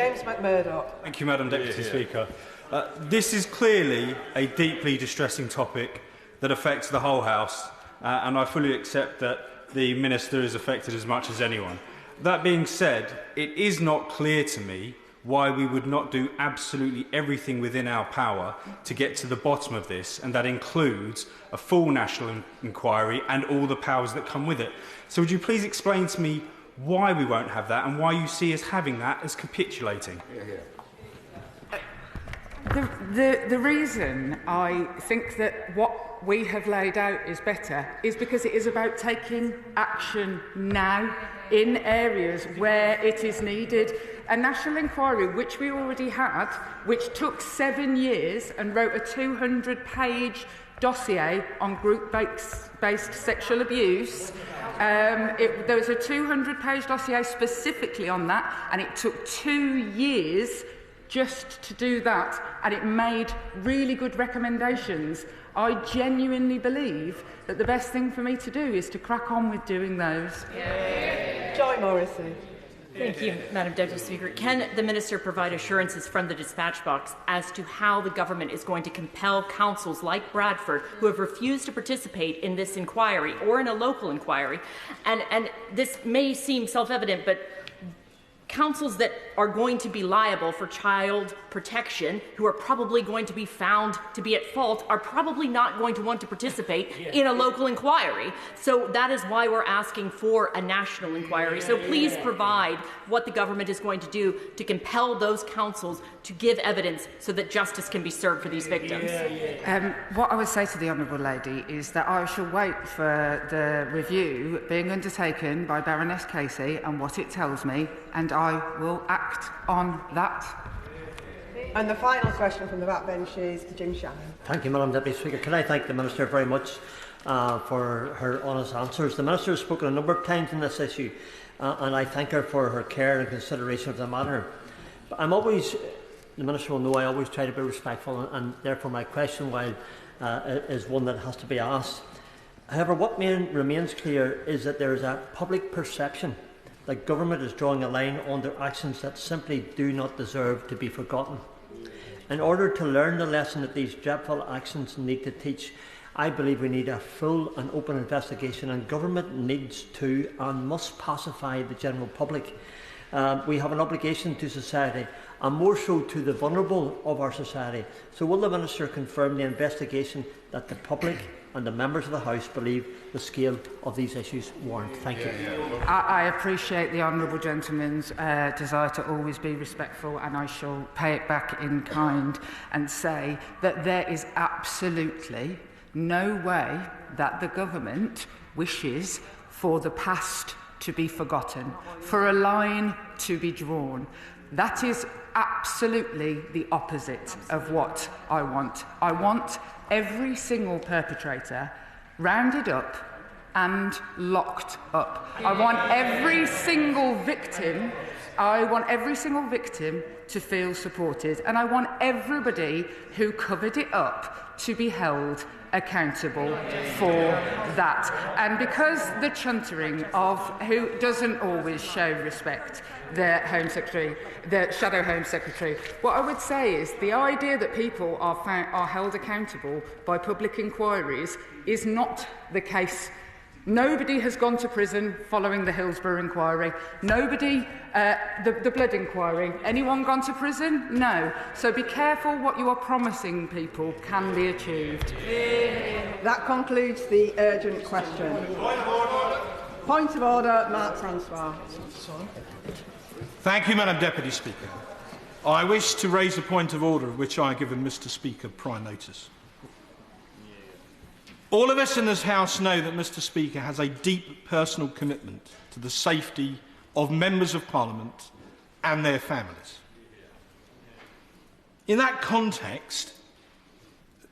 James McMurdock. Thank you, Madam Deputy Speaker. This is clearly a deeply distressing topic that affects the whole House, and I fully accept that the Minister is affected as much as anyone. That being said, it is not clear to me why we would not do absolutely everything within our power to get to the bottom of this, and that includes a full national inquiry and all the powers that come with it. So would you please explain to me why we won't have that and why you see us having that as capitulating? The reason I think that what we have laid out is better is because it is about taking action now in areas where it is needed. A national inquiry, which we already had, which took 7 years and wrote a 200-page dossier on group-based sexual abuse. There was a 200-page dossier specifically on that, and it took 2 years just to do that, and it made really good recommendations. I genuinely believe that the best thing for me to do is to crack on with doing those. Joy Morrissey. Thank you, Madam Deputy Speaker. Can the Minister provide assurances from the dispatch box as to how the government is going to compel councils like Bradford who have refused to participate in this inquiry or in a local inquiry? And this may seem self-evident, but councils that are going to be liable for child protection, who are probably going to be found to be at fault, are probably not going to want to participate in a local inquiry. So that is why we're asking for a national inquiry. So please provide what the government is going to do to compel those councils to give evidence so that justice can be served for these victims. What I would say to the Honourable Lady is that I shall wait for the review being undertaken by Baroness Casey and what it tells me, and I will act on that. And the final question from the backbench is to Jim Shannon. Thank you, Madam Deputy Speaker. Can I thank the Minister very much for her honest answers. The Minister has spoken a number of times on this issue, and I thank her for her care and consideration of the matter. But I'm always, the Minister will know, I always try to be respectful, and therefore my question is one that has to be asked. However, what remains clear is that there is a public perception that government is drawing a line under actions that simply do not deserve to be forgotten. In order to learn the lesson that these dreadful actions need to teach, I believe we need a full and open investigation, and government needs to and must pacify the general public. We have an obligation to society, and more so to the vulnerable of our society. So will the Minister confirm the investigation that the public and the members of the House believe the scale of these issues warrant? Thank you. I appreciate the honourable gentleman's desire to always be respectful, and I shall pay it back in kind and say that there is absolutely no way that the government wishes for the past to be forgotten, for a line to be drawn. That is absolutely the opposite of what I want. I want every single perpetrator rounded up and locked up. I want every single victim to feel supported, and I want everybody who covered it up to be held accountable for that. And because the chuntering of who doesn't always show respect, the Home Secretary, the Shadow Home Secretary, what I would say is the idea that people are held accountable by public inquiries is not the case. Nobody has gone to prison following the Hillsborough inquiry. Nobody, the blood inquiry. Anyone gone to prison? No. So be careful what you are promising people can be achieved. That concludes the urgent question. Point of order, Mark Francois. Thank you, Madam Deputy Speaker. I wish to raise a point of order of which I have given Mr. Speaker prior notice. All of us in this House know that Mr. Speaker has a deep personal commitment to the safety of members of Parliament and their families. In that context,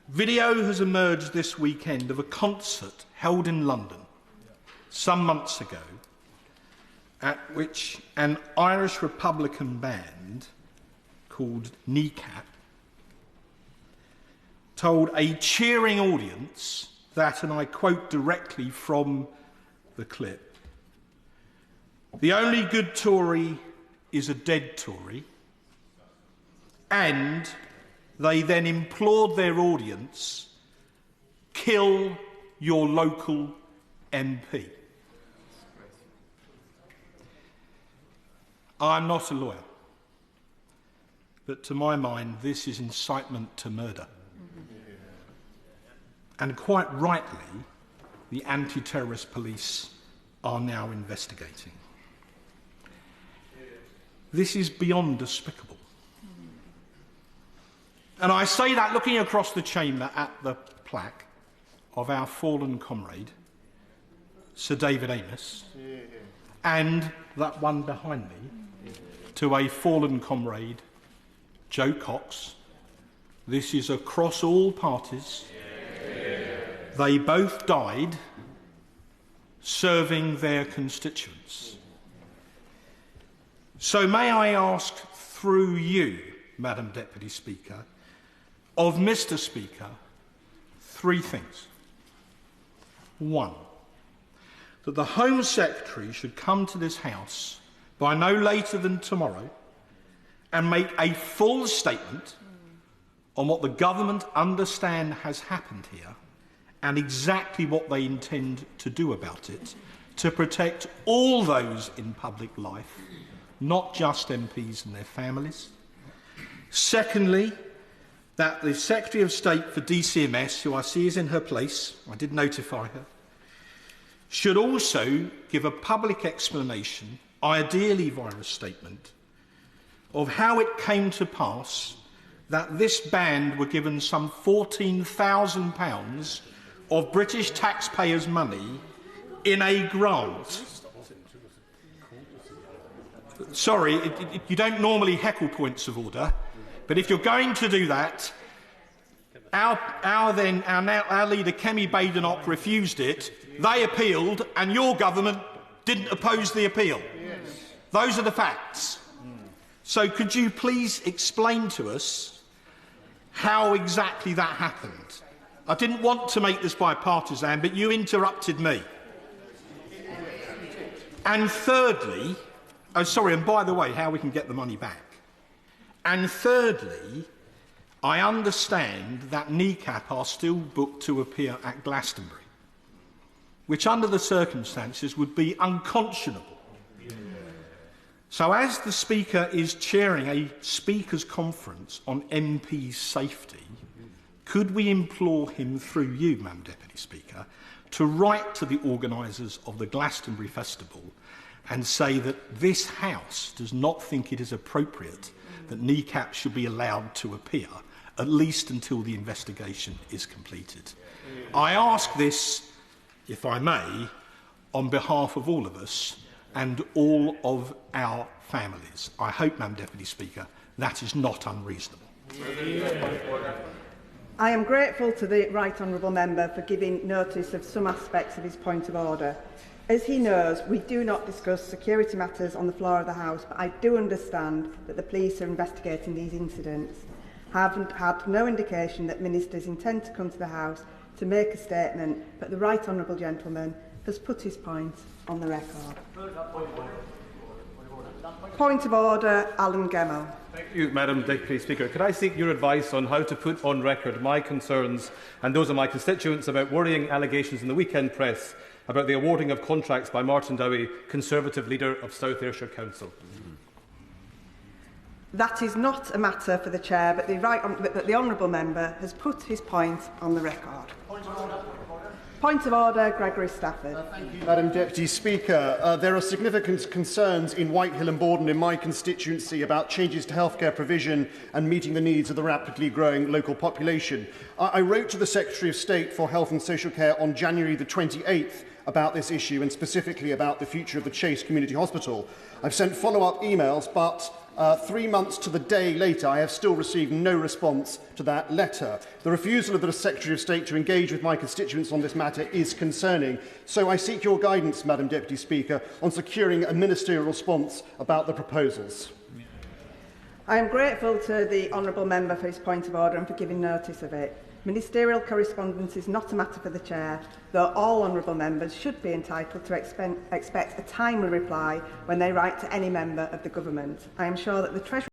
video has emerged this weekend of a concert held in London some months ago, at which an Irish Republican band called Kneecap told a cheering audience that, and I quote directly from the clip, "The only good Tory is a dead Tory, and they then implored their audience, kill your local MP. I'm not a lawyer, but to my mind, this is incitement to murder. And quite rightly, the anti-terrorist police are now investigating. This is beyond despicable. And I say that looking across the chamber at the plaque of our fallen comrade, Sir David Amess, and that one behind me, to a fallen comrade, Joe Cox. This is across all parties. They both died serving their constituents. So may I ask through you, Madam Deputy Speaker, of Mr. Speaker, three things. One, that the Home Secretary should come to this House by no later than tomorrow and make a full statement on what the government understand has happened here and exactly what they intend to do about it to protect all those in public life, not just MPs and their families. Secondly, that the Secretary of State for DCMS, who I see is in her place, I did notify her, should also give a public explanation, ideally via a statement, of how it came to pass that this band were given some £14,000 of British taxpayers' money in a grant. Sorry, you don't normally heckle points of order, but if you're going to do that, our leader Kemi Badenoch refused it, they appealed, and your government didn't oppose the appeal. Yes. Those are the facts. So could you please explain to us how exactly that happened? I didn't want to make this bipartisan, but you interrupted me. And thirdly, and by the way, how we can get the money back. And thirdly, I understand that NECAP are still booked to appear at Glastonbury, which under the circumstances would be unconscionable. So as the Speaker is chairing a Speakers' Conference on MP safety, could we implore him through you, Madam Deputy Speaker, to write to the organisers of the Glastonbury Festival and say that this House does not think it is appropriate that NECAP should be allowed to appear, at least until the investigation is completed. I ask this, if I may, on behalf of all of us and all of our families. I hope, Madam Deputy Speaker, that is not unreasonable. I am grateful to the Right Honourable Member for giving notice of some aspects of his point of order. As he knows, we do not discuss security matters on the floor of the House, but I do understand that the police are investigating these incidents. I haven't had no indication that ministers intend to come to the House to make a statement, but the Right Honourable Gentleman has put his point on the record. Point of order, Alan Gemmell. Thank you, Madam Deputy Speaker. Could I seek your advice on how to put on record my concerns and those of my constituents about worrying allegations in the weekend press about the awarding of contracts by Martin Dowie, Conservative leader of South Ayrshire Council? That is not a matter for the Chair, but the Honourable Member has put his point on the record. Point of order, Gregory Stafford. Thank you, Madam Deputy Speaker. There are significant concerns in Whitehill and Borden in my constituency about changes to healthcare provision and meeting the needs of the rapidly growing local population. I wrote to the Secretary of State for Health and Social Care on January the 28th about this issue and specifically about the future of the Chase Community Hospital. I've sent follow-up emails, but 3 months to the day later, I have still received no response to that letter. The refusal of the Secretary of State to engage with my constituents on this matter is concerning. So I seek your guidance, Madam Deputy Speaker, on securing a ministerial response about the proposals. I am grateful to the Honourable Member for his point of order and for giving notice of it. Ministerial correspondence is not a matter for the Chair, though all Honourable Members should be entitled to expect a timely reply when they write to any member of the Government. I am sure that the Treasury